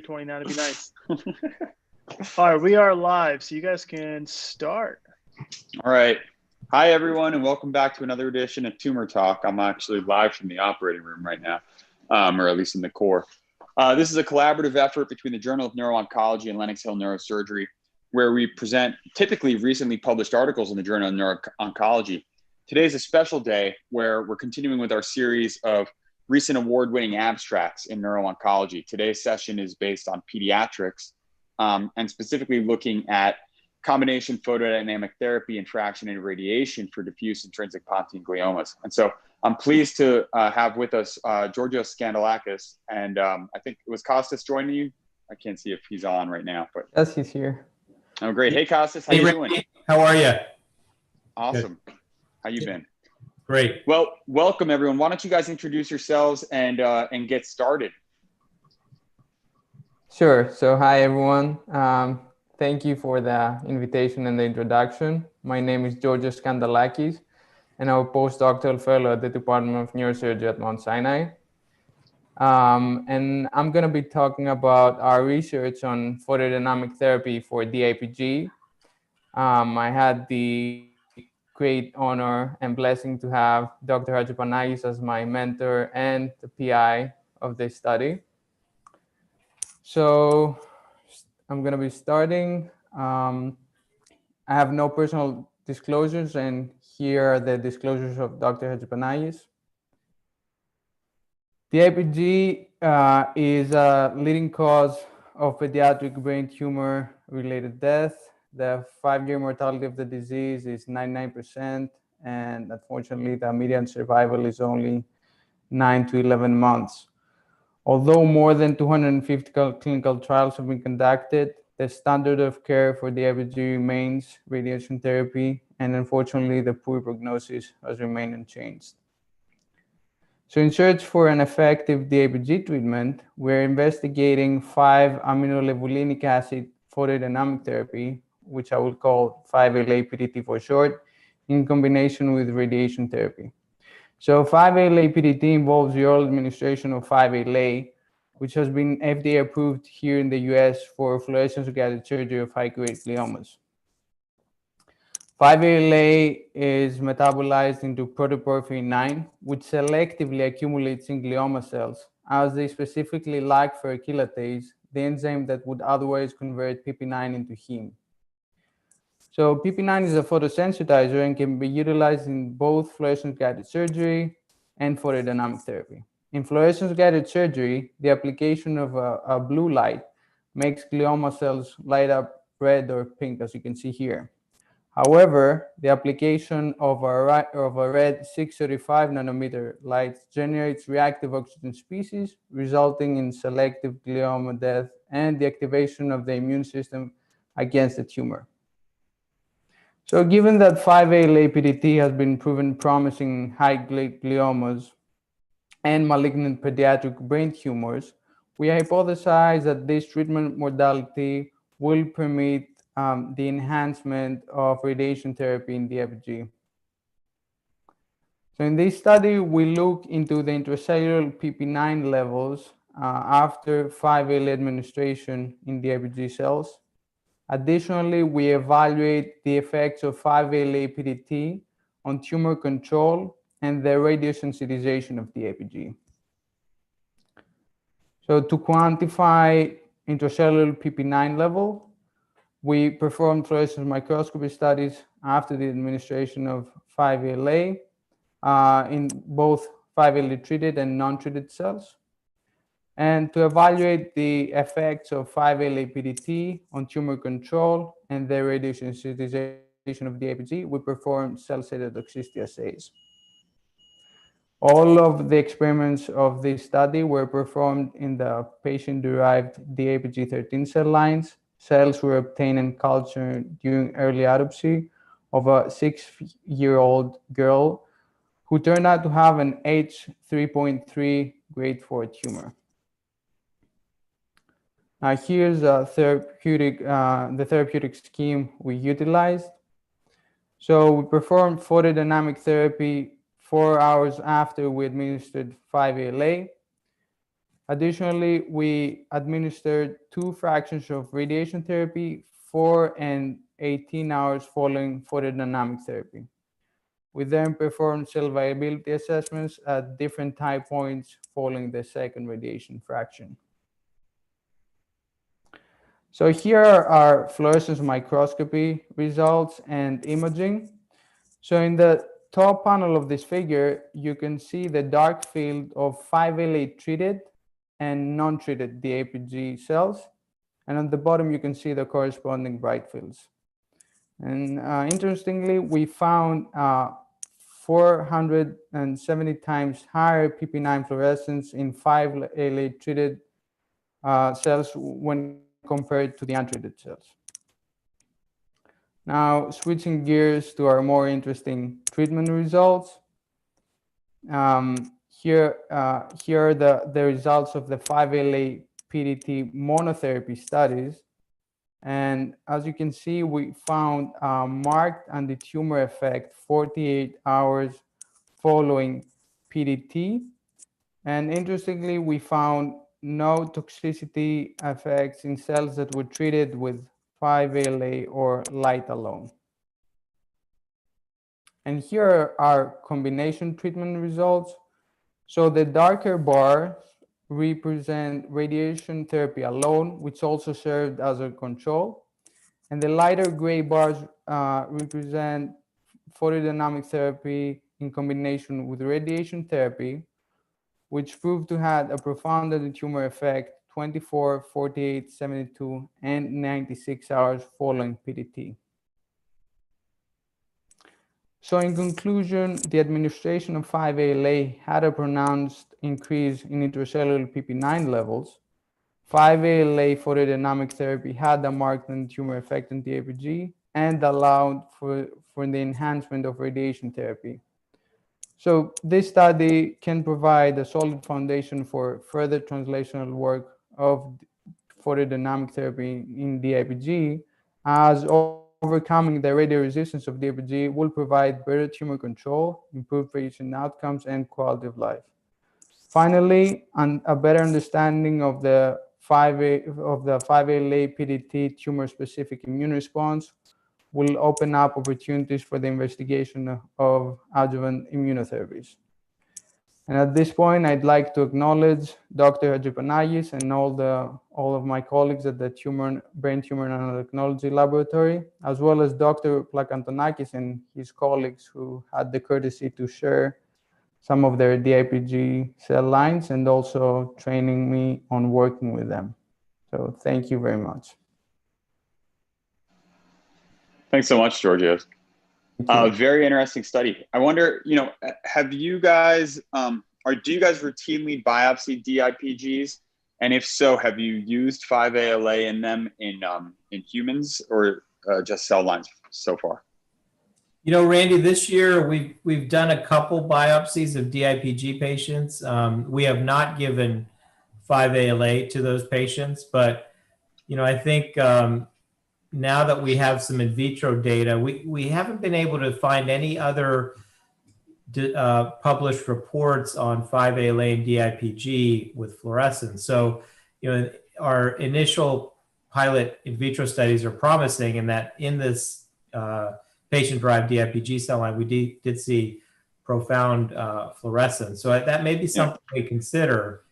29, that'd be nice. All right, we are live, so you guys can start. All right. Hi, everyone, and welcome back to another edition of Tumor Talk. I'm actually live from the operating room right now, or at least in the core. This is a collaborative effort between the Journal of Neuro-Oncology and Lenox Neurosurgery, where we present typically recently published articles in the Journal of Neuro-Oncology. Today is a special day where we're continuing with our series of recent award-winning abstracts in neuro-oncology. Today's session is based on pediatrics and specifically looking at combination photodynamic therapy and fractionated radiation for diffuse intrinsic pontine gliomas. And so I'm pleased to have with us Georgios Skandalakis, and I think it was Kostas joining you. I can't see if he's on right now, but yes, he's here. Oh, great. Hey, Kostas, how you doing? How are you? Awesome. Good. How you been? Great. Well, welcome everyone. Why don't you guys introduce yourselves and get started? Sure. So hi everyone. Thank you for the invitation and the introduction. My name is Georgios Skandalakis, and I'm a postdoctoral fellow at the Department of Neurosurgery at Mount Sinai. And I'm going to be talking about our research on photodynamic therapy for DIPG. I had the great honor and blessing to have Dr. Hadjipanagis as my mentor and the PI of this study. So I'm going to be starting. I have no personal disclosures, and here are the disclosures of Dr. Hadjipanagis. DIPG is a leading cause of pediatric brain tumor-related death. The 5-year mortality of the disease is 99%, and unfortunately, the median survival is only 9 to 11 months. Although more than 250 clinical trials have been conducted, the standard of care for DIPG remains radiation therapy, and unfortunately, the poor prognosis has remained unchanged. So in search for an effective DIPG treatment, we're investigating 5-aminolevulinic acid photodynamic therapy, which I will call 5-LA-PDT for short, in combination with radiation therapy. So 5-LA-PDT involves the oral administration of 5-LA, which has been FDA approved here in the US for fluorescence-guided surgery of high-grade gliomas. 5-LA is metabolized into protoporphyrin 9, which selectively accumulates in glioma cells, as they specifically lack ferrochelatase, the enzyme that would otherwise convert PP9 into heme. So PP9 is a photosensitizer and can be utilized in both fluorescence-guided surgery and photodynamic therapy. In fluorescence-guided surgery, the application of a blue light makes glioma cells light up red or pink, as you can see here. However, the application of a red 635 nanometer light generates reactive oxygen species, resulting in selective glioma death and the activation of the immune system against the tumor. So given that 5-LA-PDT has been proven promising in high-grade gliomas and malignant pediatric brain tumors, we hypothesize that this treatment modality will permit the enhancement of radiation therapy in DIPG. So in this study, we look into the intracellular PP9 levels after 5-LA administration in DIPG cells. Additionally, we evaluate the effects of 5-LA-PDT on tumor control and the radiosensitization of DIPG. So to quantify intracellular PP9 level, we performed fluorescence microscopy studies after the administration of 5-LA in both 5-LA treated and non-treated cells. And to evaluate the effects of 5-LA-PDT on tumor control and the radiosensitization of DIPG, we performed cell cytotoxicity assays. All of the experiments of this study were performed in the patient-derived DIPG13 cell lines. Cells were obtained and cultured during early autopsy of a 6-year-old girl who turned out to have an H3.3 grade 4 tumor. Now here's the therapeutic scheme we utilized. So we performed photodynamic therapy 4 hours after we administered 5-LA. Additionally, we administered 2 fractions of radiation therapy 4 and 18 hours following photodynamic therapy. We then performed cell viability assessments at different time points following the second radiation fraction. So here are our fluorescence microscopy results and imaging. So in the top panel of this figure, you can see the dark field of 5LA treated and non-treated DIPG cells. And on the bottom, you can see the corresponding bright fields. And interestingly, we found 470 times higher PP9 fluorescence in 5LA treated cells when compared to the untreated cells. Now, switching gears to our more interesting treatment results. Here are the results of the 5LA PDT monotherapy studies. And as you can see, we found a marked anti-tumor effect 48 hours following PDT. And interestingly, we found no toxicity effects in cells that were treated with 5LA or light alone. And here are our combination treatment results. So the darker bars represent radiation therapy alone, which also served as a control. And the lighter gray bars represent photodynamic therapy in combination with radiation therapy, which proved to have a profound anti-tumor effect 24, 48, 72, and 96 hours following PDT. So in conclusion, the administration of 5-ALA had a pronounced increase in intracellular PP9 levels. 5-ALA photodynamic therapy had a marked anti-tumor effect on DIPG and allowed for the enhancement of radiation therapy. So this study can provide a solid foundation for further translational work of photodynamic therapy in DIPG, as overcoming the radioresistance of DIPG will provide better tumor control, improved patient outcomes, and quality of life. Finally, a better understanding of the 5-ALA PDT tumor-specific immune response will open up opportunities for the investigation of adjuvant immunotherapies. And at this point, I'd like to acknowledge Dr. Hadjipanagis and all of my colleagues at the Brain Tumor Nanotechnology Laboratory, as well as Dr. Plakantonakis and his colleagues who had the courtesy to share some of their DIPG cell lines and also training me on working with them. So thank you very much. Thanks so much, Georgios. Very interesting study. I wonder, have you guys, do you guys routinely biopsy DIPGs? And if so, have you used 5-ALA in them in humans or just cell lines so far? Randy, this year we've done a couple biopsies of DIPG patients. We have not given 5-ALA to those patients, but I think now that we have some in vitro data, we haven't been able to find any other published reports on 5-ALA and DIPG with fluorescence. So, our initial pilot in vitro studies are promising in that in this patient-derived DIPG cell line, we did see profound fluorescence. So that may be something we consider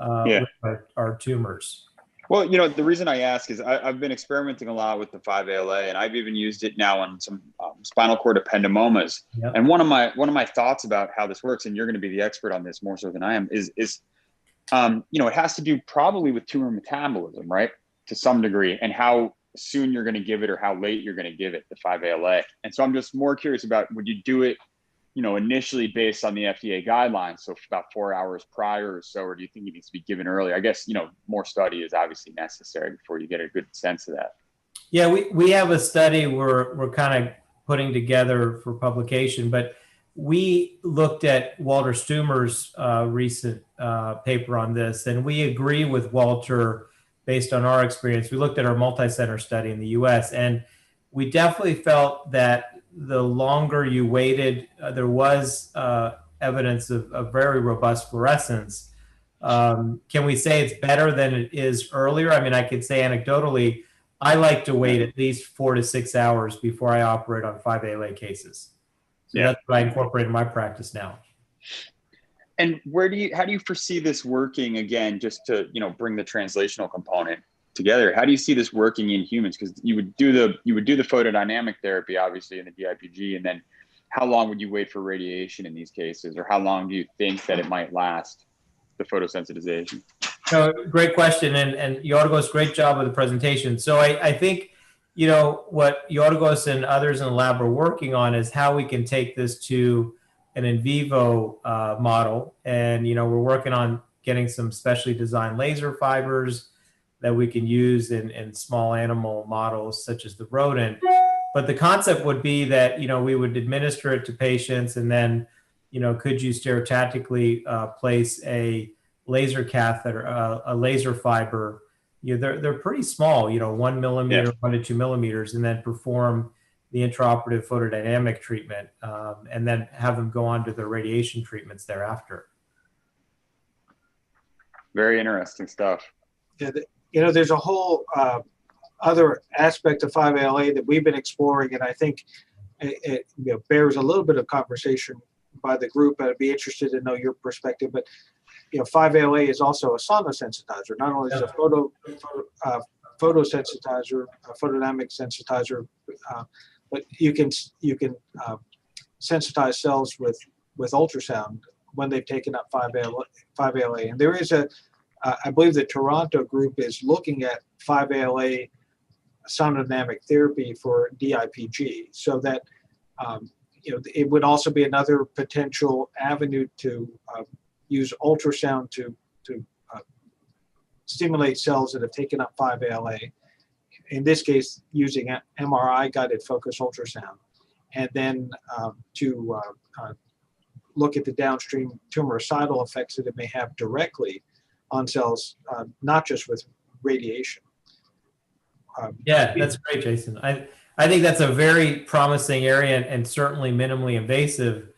with our tumors. Well, the reason I ask is I've been experimenting a lot with the 5-ALA, and I've even used it now on some spinal cord ependymomas. Yep. And one of my thoughts about how this works, and you're going to be the expert on this more so than I am, is it has to do probably with tumor metabolism, right, to some degree, and how soon you're going to give it or how late you're going to give it the 5-ALA. And so I'm just more curious about, would you do it, initially based on the FDA guidelines, so about 4 hours prior or so, or do you think it needs to be given early? I guess, more study is obviously necessary before you get a good sense of that. Yeah, we have a study we're kind of putting together for publication, but we looked at Walter Stumer's recent paper on this, and we agree with Walter based on our experience. We looked at our multi-center study in the US, and we definitely felt that the longer you waited, there was evidence of very robust fluorescence. Can we say it's better than it is earlier? I mean, I could say anecdotally, I like to wait at least 4 to 6 hours before I operate on 5-ALA cases. So that's what I incorporate in my practice now. And how do you foresee this working again, just to, bring the translational component together? How do you see this working in humans? Because you would do the photodynamic therapy, obviously, in the DIPG, and then how long would you wait for radiation in these cases, or how long do you think that it might last, the photosensitization? No, great question, and Yorgos, great job with the presentation. So I think, what Yorgos and others in the lab are working on is how we can take this to an in vivo model, and we're working on getting some specially designed laser fibers that we can use in small animal models such as the rodent. But the concept would be that we would administer it to patients, and then could you stereotactically place a laser catheter, a laser fiber. They're pretty small, 1 millimeter, 1 to 2 millimeters, and then perform the intraoperative photodynamic treatment, and then have them go on to the radiation treatments thereafter. Very interesting stuff. Yeah, there's a whole other aspect of 5-ALA that we've been exploring, and I think it bears a little bit of conversation by the group. I'd be interested to know your perspective, but 5-ALA is also a sonosensitizer. Not only is it a photosensitizer, a photodynamic sensitizer, but you can sensitize cells with ultrasound when they've taken up 5-ALA. And there is I believe the Toronto group is looking at 5-ALA sonodynamic therapy for DIPG, so that it would also be another potential avenue to use ultrasound to stimulate cells that have taken up 5-ALA. In this case, using MRI-guided focus ultrasound, and then to look at the downstream tumoricidal effects that it may have directly on cells, not just with radiation. Yeah, that's great, Jason. I think that's a very promising area, and certainly minimally invasive.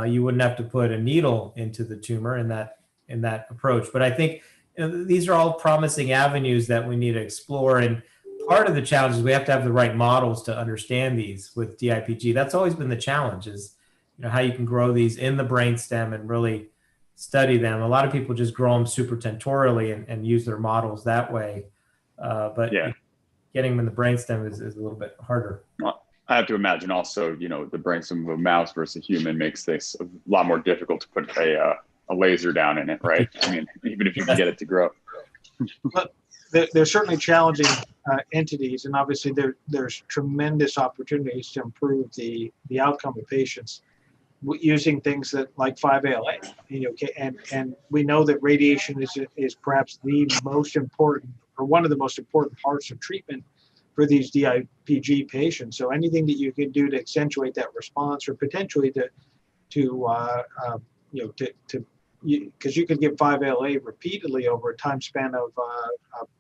You wouldn't have to put a needle into the tumor in that approach. But I think these are all promising avenues that we need to explore. And part of the challenge is we have to have the right models to understand these with DIPG. That's always been the challenge, is how you can grow these in the brainstem and really study them. A lot of people just grow them supratentorially and use their models that way. But getting them in the brainstem is a little bit harder. Well, I have to imagine also, the brainstem of a mouse versus a human makes this a lot more difficult to put a laser down in it, right? I mean, even if you can get it to grow. But they're certainly challenging entities, and obviously there's tremendous opportunities to improve the outcome of patients using things that like 5-ALA. And we know that radiation is perhaps the most important, or one of the most important parts of treatment for these DIPG patients. So anything that you can do to accentuate that response, or potentially because you could give 5-ALA repeatedly over a time span of a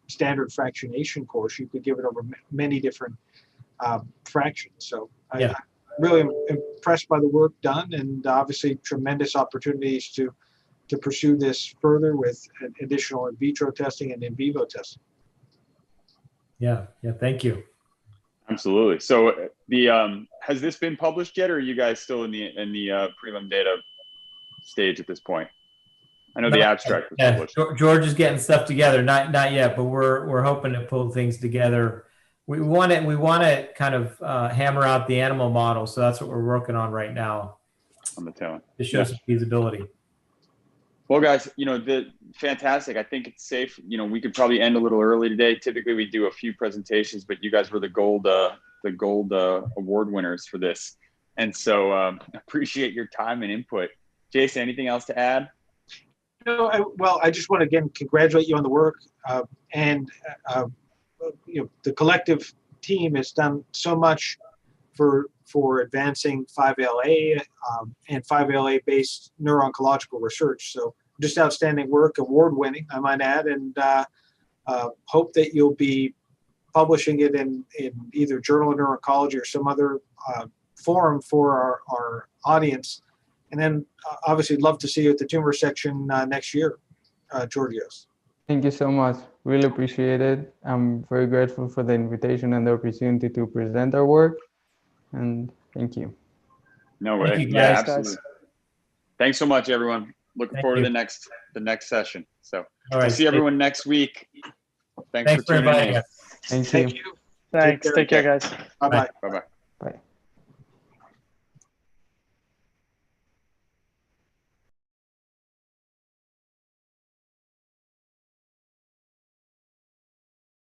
standard fractionation course. You could give it over many different fractions. So I'm really impressed by the work done, and obviously tremendous opportunities to pursue this further with additional in vitro testing and in vivo testing. Yeah, thank you. Absolutely. So has this been published yet, or are you guys still in the prelim data stage at this point? I know the abstract was published. George is getting stuff together, not yet, but we're hoping to pull things together. We want to kind of hammer out the animal model, so that's what we're working on right now. On the tail end. To show some feasibility. Well, guys, fantastic. I think it's safe. We could probably end a little early today. Typically, we do a few presentations, but you guys were the gold award winners for this, and so appreciate your time and input. Jason, anything else to add? No, I just want to again congratulate you on the work, and the collective team has done so much for advancing 5-ALA and 5-ALA based neuro-oncological research. So just outstanding work, award-winning, I might add, and hope that you'll be publishing it in either Journal of Neuro-Oncology or some other forum for our audience. And then obviously love to see you at the tumor section next year. Georgios. Thank you so much. Really appreciate it. I'm very grateful for the invitation and the opportunity to present our work. And thank you. No way. Thank you, Yeah, guys. absolutely. Thanks so much, everyone. Looking Thank forward you. to the next session. So All we'll right. see everyone next week. Thanks Thanks for for tuning inviting in. us. Thank you. Thank you. Thanks. Take care, guys. Bye-bye. Bye-bye.